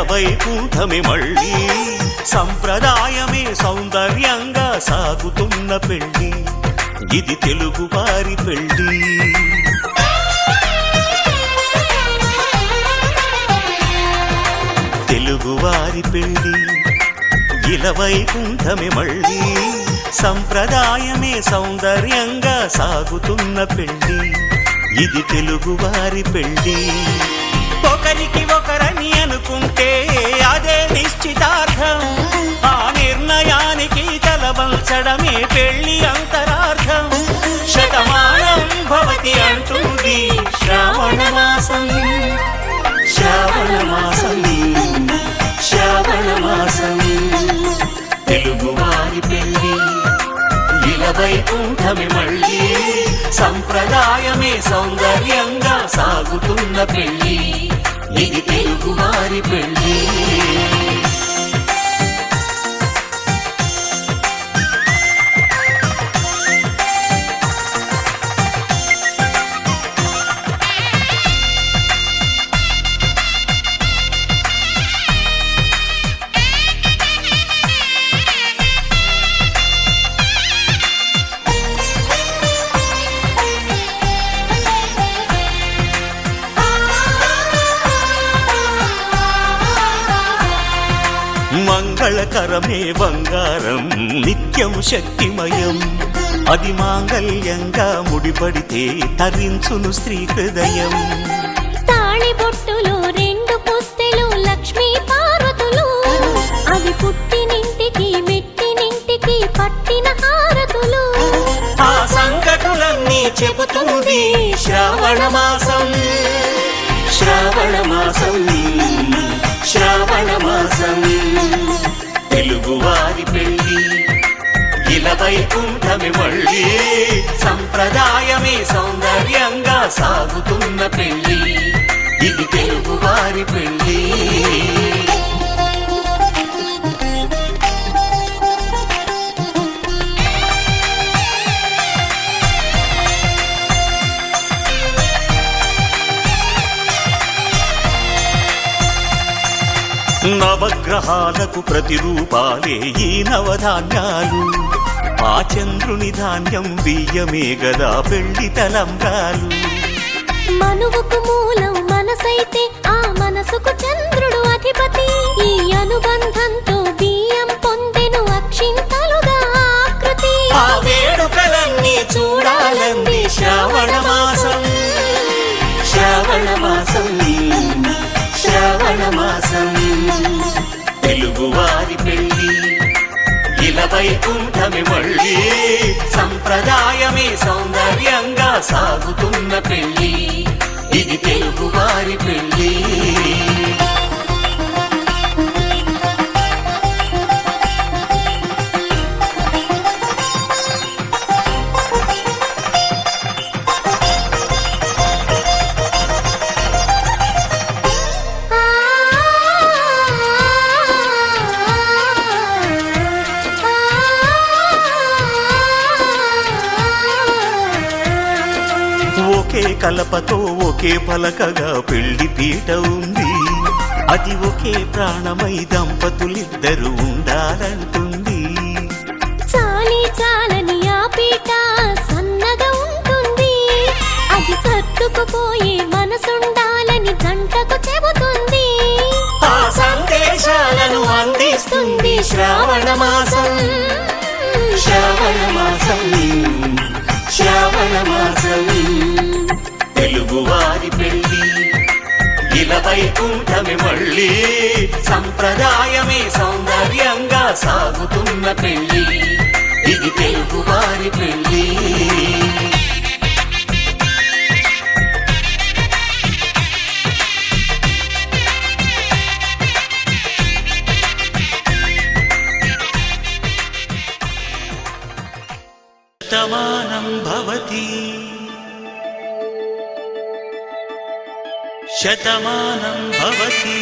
వైకుంఠమే మళ్ళీ సంప్రదాయమే సౌందర్యంగా సాగుతున్న పెళ్ళి ఇది తెలుగు వారి పెళ్ళి తెలుగువారి పెళ్ళి వైకుంఠమే మళ్ళీ సంప్రదాయమే సౌందర్యంగా సాగుతున్న పెళ్ళి ఇది తెలుగువారి పెళ్ళి ఒకరికి ఒకరని అనుకుంటే అదే నిశ్చితార్థం ఆ నిర్ణయానికి తలవంచడమే పెళ్ళి అంతరార్థం శతమానం భవతి అంటుంది శ్రావణ మాసం శ్రావణ మాసం శ్రావణ మాసం తెలుగువారి పెళ్ళి వైకుంఠమే మళ్ళీ సంప్రదాయమే సౌందర్యంగా సాగుతున్న పెళ్ళి ఇది తెలుగువారి పెళ్ళి మంగళకరమే బంగారం నిత్యం శక్తిమయం అది మాంగళ్యంగా ముడిపడితే తరించును స్త్రీ హృదయం తాళిబొట్టులో రెండు పుస్తెలు లక్ష్మీ పార్వతులు అవి పుట్టినింటికి మెట్టినింటికి పట్టిన హారతులు ఆ సంకటులన్నీ చెబుతుంది శ్రావణ మాసం శ్రావణ మాసం శ్రావణ మాసం తెలుగువారి పెళ్ళి వైకుంఠమే మళ్ళీ సంప్రదాయమే సౌందర్యంగా సాగుతున్న పెళ్ళి ఇది తెలుగువారి పెళ్ళి నవగ్రహాలకు ప్రతిరూపాలే ఈ నవధాన్యాలు ఆ చంద్రుని ధాన్యం బియ్యమే గదా పెళ్లి తలంబ్రాలు మనువుకు మూలం మనసైతే ఆ మనసుకు చంద్రుడు అధిపతి ఈ అనుబంధంతో బియ్యం పొందెను అక్షింతలుగా ఆకృతి ఆ వేడుకలన్నీ చూడాలంది శ్రావణ మాసం శ్రావణ మాసం శ్రావణ మాసం తెలుగువారి పెళ్ళి వైకుంఠమే మళ్ళీ సంప్రదాయమే సౌందర్యంగా సాగుతున్న పెళ్ళి ఇది తెలుగువారి పెళ్ళి ఒకే కలపతో ఒకే పలకగా పెళ్లి పీట ఉంది అది ఒకే ప్రాణమై దంపతులిద్దరు ఉండాలంటుంది చాలి చాలని ఆ పీట సన్నగా ఉంటుంది అది సర్దుకుపోయే మనసుండాలని జంటకు చెబుతుంది ఆ సందేశాలను అందిస్తుంది శ్రావణ మాసం శ్రావణ మాసం శ్రావణ మాసం తెలుగువారి పెళ్ళి వైకుంఠమే మళ్ళీ సంప్రదాయమే సౌందర్యంగా సాగుతున్న పెళ్ళి ఇది తెలుగువారి పెళ్ళి శతమానం భవతి శతమానం భవతి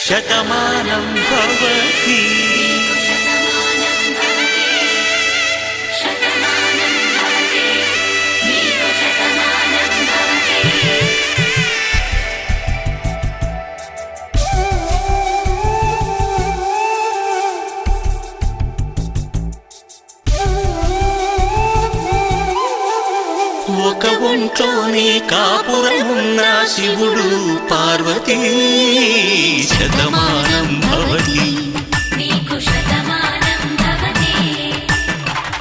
శతమానం భవతి శివుడు పార్వతీ శతమానం భవతి నీకు శతమానం భవతి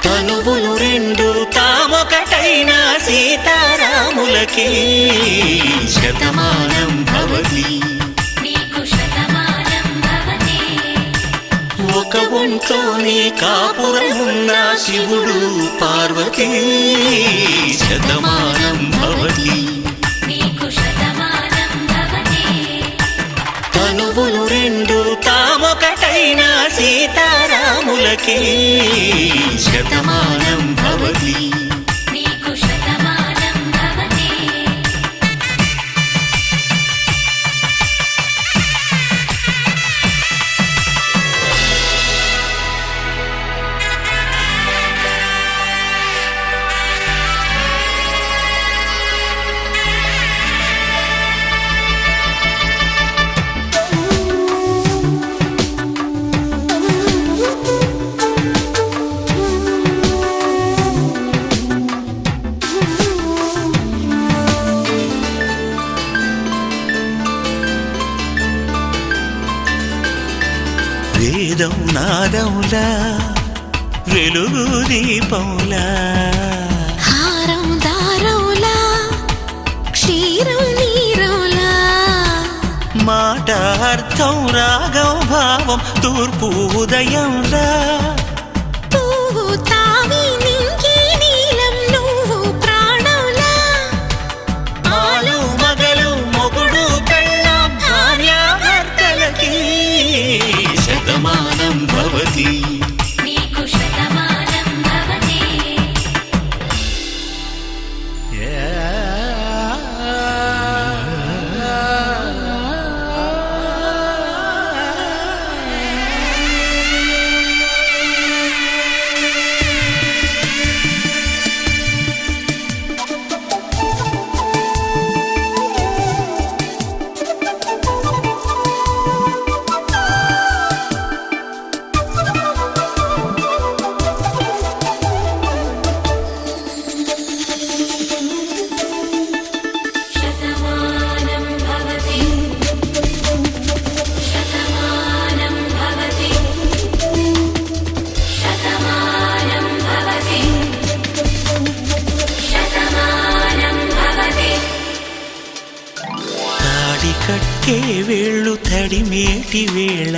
తనువులు రెండు తామొకటైన సీతారాములకి శతమానం భవతి నీకు శతమానం భవతి ఒక ఒంట్లోని కాపురమున్న శివుడు పార్వతీ శతమానం భవతి నీకు శతమానం భవతి తనువులు రెండు తామొకటైన సీతారాములకి శతమానం భవతి నీకు శతమానం భవతి వేదం నాదములా వెలుగు దీపంలా హారం దారౌలా క్షీరం నీరౌలా మాట అర్థం రాగం భావం తూర్పు ఉదయంలా పువ్వు తావి నింగి నీలం నువ్వు ప్రాణంలా ఆలు మగలు మొగుడు పెళ్ళాం భార్యాభర్తలకి శతమానం భవతి నీకు శతమానం భవతి శతమానం భవతి శతమానం భవతి శతమానం భవతి శతమానం భవతి తాడి కట్టే వేళ్ళు తడిమేటి వేళ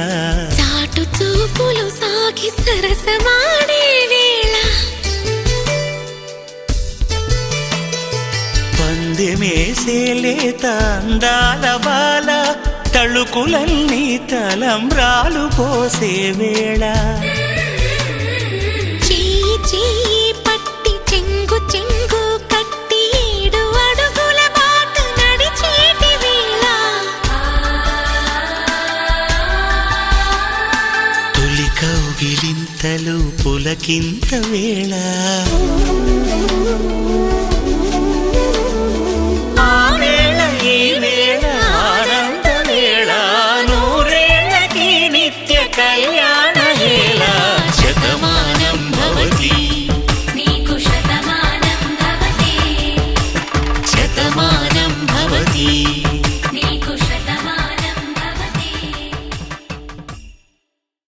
చాటు చూపులు సాగి సరసమాడే వేళ పందెమేసేలేత అందాల బాల తళుకులన్నీ తలంబ్రాలు పోసే వేళ చెయ్యి చెయ్యి పట్టి చెంగు చెంగు కట్టి 7 అడుగుల బాట నడిచేటి వేళ తొలి కౌగిలింతలు పులకింత వేళ